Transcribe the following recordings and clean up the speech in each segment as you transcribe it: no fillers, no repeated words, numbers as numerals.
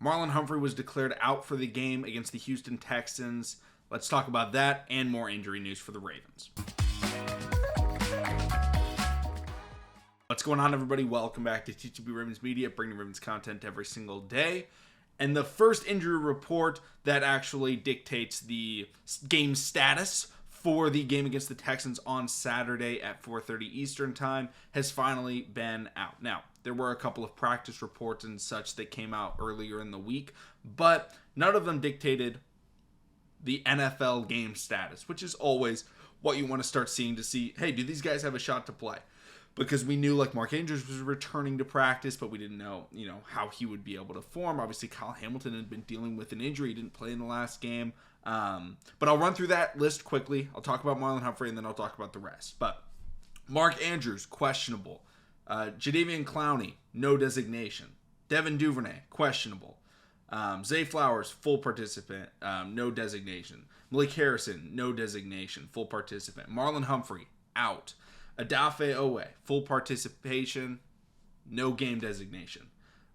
Marlon Humphrey was declared out for the game against the Houston Texans. Let's talk about that and more injury news for the Ravens. What's going on, everybody? Welcome back to TTB Ravens Media, bringing Ravens content every single day. And the first injury report that actually dictates the game status for the game against the Texans on Saturday at 4:30 Eastern Time has finally been out. Now, there were a couple of practice reports and such that came out earlier in the week, but none of them dictated the NFL game status, which is always what you want to start seeing to see, hey, do these guys have a shot to play? Because we knew like Mark Andrews was returning to practice, but we didn't know, how he would be able to form. Obviously, Kyle Hamilton had been dealing with an injury. He didn't play in the last game. But I'll run through that list quickly. I'll talk about Marlon Humphrey, and then I'll talk about the rest. But Mark Andrews, questionable. Jadeveon Clowney, no designation. Devin Duvernay, questionable. Zay Flowers, full participant, no designation. Malik Harrison, no designation, full participant. Marlon Humphrey, out. Adafe Owe, full participation, no game designation.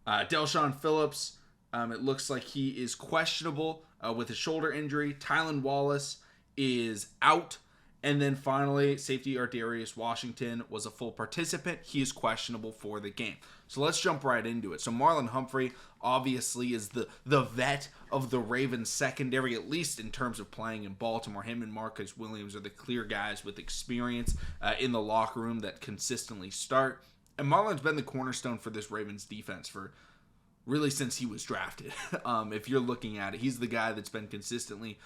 Delshon Phillips, it looks like he is questionable with a shoulder injury. Tylan Wallace is out. And then finally, safety Ardarius Washington was a full participant. He is questionable for the game. So let's jump right into it. So Marlon Humphrey obviously is the vet of the Ravens secondary, at least in terms of playing in Baltimore. Him and Marcus Williams are the clear guys with experience in the locker room that consistently start. And Marlon's been the cornerstone for this Ravens defense for really since he was drafted. If you're looking at it, he's the guy that's been consistently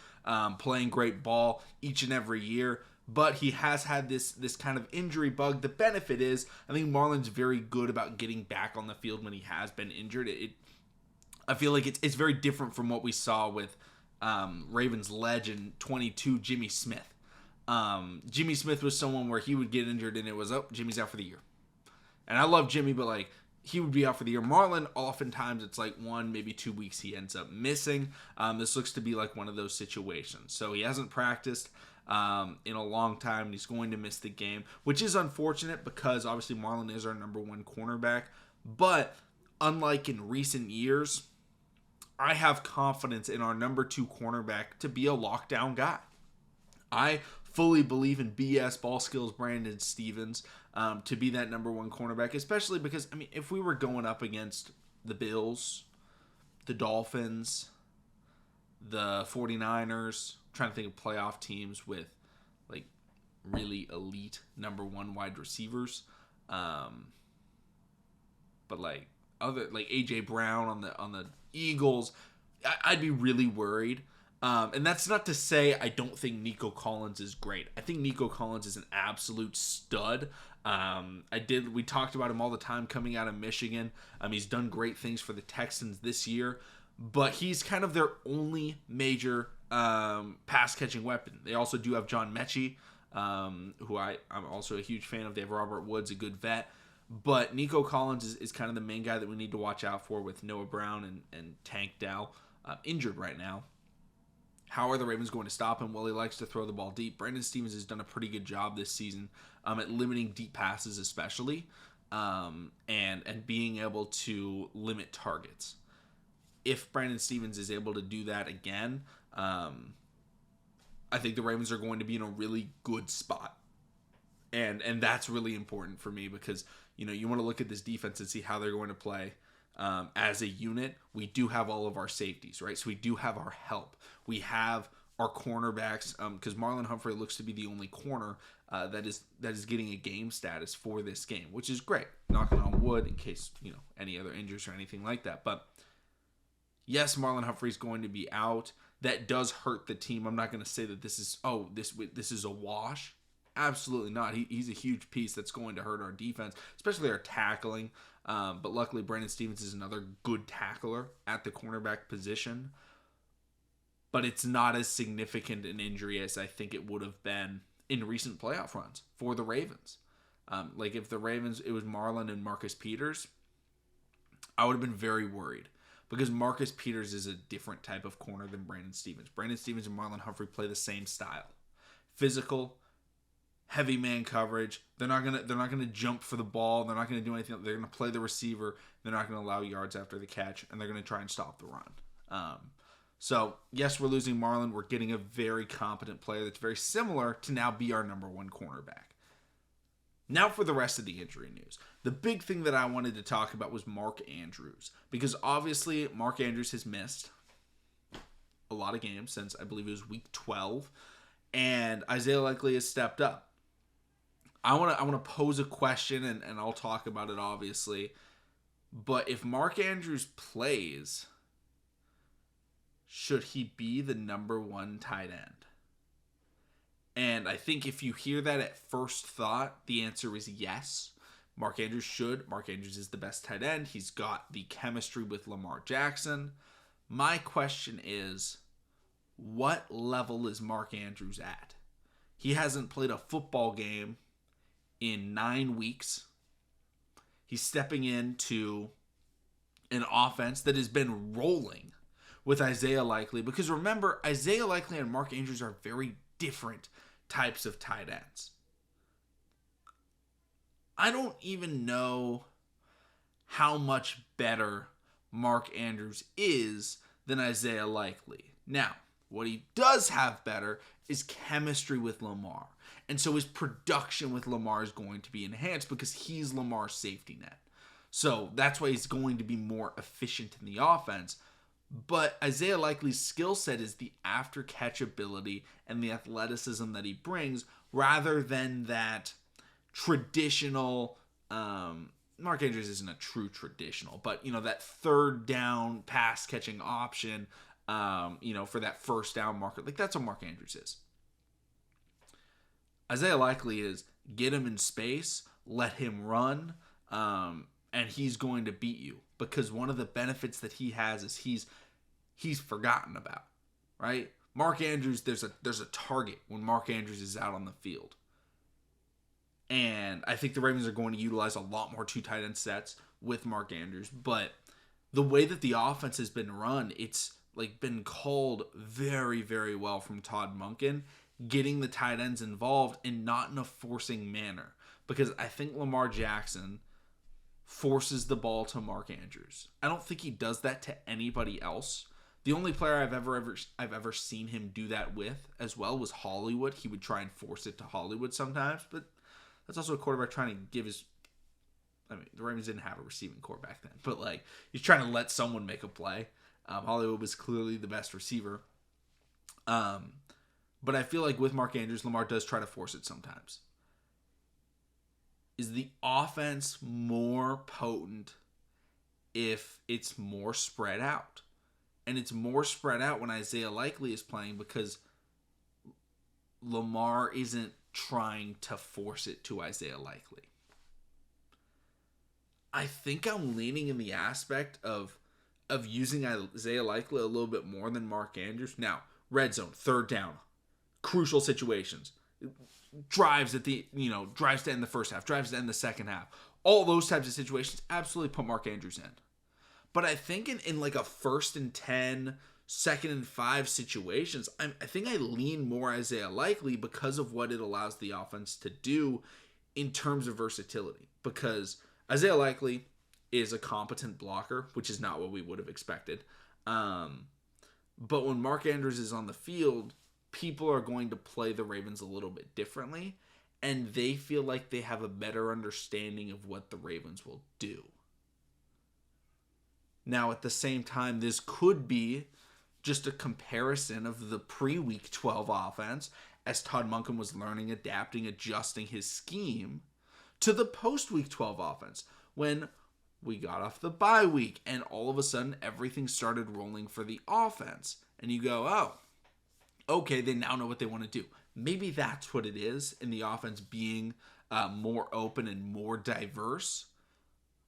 playing great ball each and every year. But he has had this kind of injury bug. The benefit is, I think Marlon's very good about getting back on the field when he has been injured. I feel like it's very different from what we saw with Ravens legend 22 Jimmy Smith. Jimmy Smith was someone where he would get injured and it was, oh, Jimmy's out for the year. And I love Jimmy, but like, he would be out for the year. Marlon, oftentimes it's like 1, maybe 2 weeks he ends up missing. This looks to be like one of those situations. So he hasn't practiced in a long time. He's going to miss the game, which is unfortunate because obviously Marlon is our number 1 cornerback. But unlike in recent years, I have confidence in our number 2 cornerback to be a lockdown guy. I fully believe in BS ball skills Brandon Stevens to be that number 1 cornerback, especially because, I mean, if we were going up against the Bills, the Dolphins, the 49ers, trying to think of playoff teams with like really elite number 1 wide receivers, but like other like AJ Brown on the Eagles, I'd be really worried. And that's not to say I don't think Nico Collins is great. I think Nico Collins is an absolute stud. We talked about him all the time coming out of Michigan. He's done great things for the Texans this year, but he's kind of their only major pass catching weapon. They also do have John Mechie, who I'm also a huge fan of. They have Robert Woods, a good vet. But Nico Collins is kind of the main guy that we need to watch out for with Noah Brown and Tank Dell injured right now. How are the Ravens going to stop him? Well, he likes to throw the ball deep. Brandon Stevens has done a pretty good job this season at limiting deep passes especially, and being able to limit targets. If Brandon Stevens is able to do that again, I think the Ravens are going to be in a really good spot. And that's really important for me because, you want to look at this defense and see how they're going to play. As a unit, we do have all of our safeties, right? So we do have our help. We have our cornerbacks, because Marlon Humphrey looks to be the only corner that is getting a game status for this game, which is great. Knocking on wood in case any other injuries or anything like that. But yes, Marlon Humphrey is going to be out. That does hurt the team. I'm not going to say that this is a wash. Absolutely not. He's a huge piece that's going to hurt our defense, especially our tackling. But luckily, Brandon Stevens is another good tackler at the cornerback position. But it's not as significant an injury as I think it would have been in recent playoff runs for the Ravens. Like if the Ravens, it was Marlon and Marcus Peters, I would have been very worried. Because Marcus Peters is a different type of corner than Brandon Stevens. Brandon Stevens and Marlon Humphrey play the same style. Physical, heavy man coverage. They're not gonna jump for the ball. They're not gonna do anything. They're gonna play the receiver. They're not gonna allow yards after the catch, and they're gonna try and stop the run. So yes, we're losing Marlon. We're getting a very competent player that's very similar to now be our number one cornerback. Now for the rest of the injury news. The big thing that I wanted to talk about was Mark Andrews, because obviously Mark Andrews has missed a lot of games since I believe it was week 12, and Isaiah Likely has stepped up. I want to pose a question, and I'll talk about it obviously. But if Mark Andrews plays, should he be the number one tight end? And I think if you hear that at first thought, the answer is yes. Mark Andrews should. Mark Andrews is the best tight end. He's got the chemistry with Lamar Jackson. My question is, what level is Mark Andrews at? He hasn't played a football game in 9 weeks. He's stepping into an offense that has been rolling with Isaiah Likely. Because remember, Isaiah Likely and Mark Andrews are very different types of tight ends. I don't even know how much better Mark Andrews is than Isaiah Likely. Now, what he does have better is chemistry with Lamar. And so his production with Lamar is going to be enhanced because he's Lamar's safety net. So that's why he's going to be more efficient in the offense. But Isaiah Likely's skill set is the after catch ability and the athleticism that he brings, rather than that traditional. Mark Andrews isn't a true traditional, but that third down pass catching option, for that first down marker. Like, that's what Mark Andrews is. Isaiah Likely is get him in space, let him run, and he's going to beat you, because one of the benefits that he has is he's forgotten about, right? Mark Andrews, there's a target when Mark Andrews is out on the field. And I think the Ravens are going to utilize a lot more two tight end sets with Mark Andrews. But the way that the offense has been run, it's like been called very, very well from Todd Monken, getting the tight ends involved and not in a forcing manner. Because I think Lamar Jackson forces the ball to Mark Andrews. I don't think he does that to anybody else. The only player I've ever seen him do that with as well was Hollywood. He would try and force it to Hollywood sometimes, but that's also a quarterback trying to give his. I mean, the Ravens didn't have a receiving core back then, but like he's trying to let someone make a play. Hollywood was clearly the best receiver. But I feel like with Mark Andrews, Lamar does try to force it sometimes. Is the offense more potent if it's more spread out? And it's more spread out when Isaiah Likely is playing, because Lamar isn't trying to force it to Isaiah Likely. I think I'm leaning in the aspect of using Isaiah Likely a little bit more than Mark Andrews. Now, red zone, third down, crucial situations, drives at the, drives to end the first half, drives to end the second half. All those types of situations, absolutely put Mark Andrews in. But I think in like a 1st and 10, 2nd and 5 situations, I think I lean more Isaiah Likely because of what it allows the offense to do in terms of versatility. Because Isaiah Likely is a competent blocker, which is not what we would have expected. But when Mark Andrews is on the field, people are going to play the Ravens a little bit differently, and they feel like they have a better understanding of what the Ravens will do. Now, at the same time, this could be just a comparison of the pre-Week 12 offense as Todd Monken was learning, adapting, adjusting his scheme to the post-Week 12 offense when we got off the bye week and all of a sudden everything started rolling for the offense. And you go, oh, okay, they now know what they want to do. Maybe that's what it is in the offense being more open and more diverse.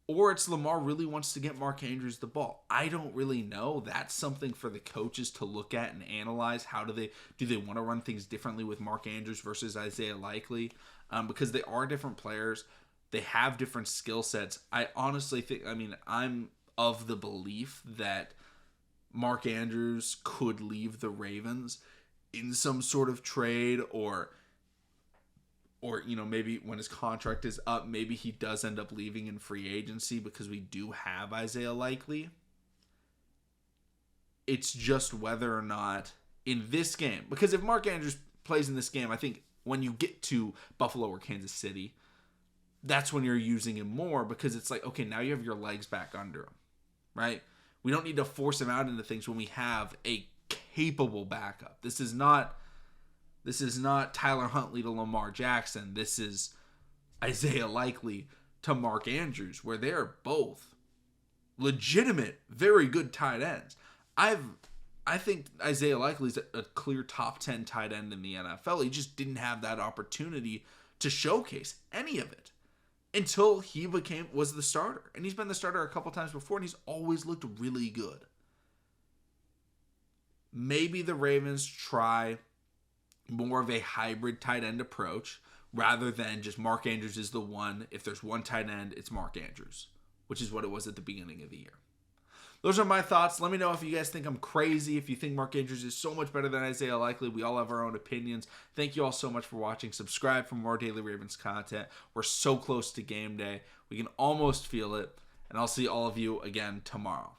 Or it's Lamar really wants to get Mark Andrews the ball. I don't really know. That's something for the coaches to look at and analyze. How do they want to run things differently with Mark Andrews versus Isaiah Likely? Because they are different players. They have different skill sets. I honestly think, I'm of the belief that Mark Andrews could leave the Ravens in some sort of trade, or or, maybe when his contract is up, maybe he does end up leaving in free agency because we do have Isaiah Likely. It's just whether or not in this game, because if Mark Andrews plays in this game, I think when you get to Buffalo or Kansas City, that's when you're using him more, because it's like, okay, now you have your legs back under him, right? We don't need to force him out into things when we have a capable backup. This is not Tyler Huntley to Lamar Jackson. This is Isaiah Likely to Mark Andrews, where they're both legitimate, very good tight ends. I think Isaiah Likely's a clear top 10 tight end in the NFL. He just didn't have that opportunity to showcase any of it until he was the starter. And he's been the starter a couple times before, and he's always looked really good. Maybe the Ravens try more of a hybrid tight end approach rather than just Mark Andrews is the one. If there's one tight end, it's Mark Andrews, which is what it was at the beginning of the year. Those are my thoughts. Let me know if you guys think I'm crazy, if you think Mark Andrews is so much better than Isaiah Likely. We all have our own opinions. Thank you all so much for watching. Subscribe for more Daily Ravens content. We're so close to game day. We can almost feel it. And I'll see all of you again tomorrow.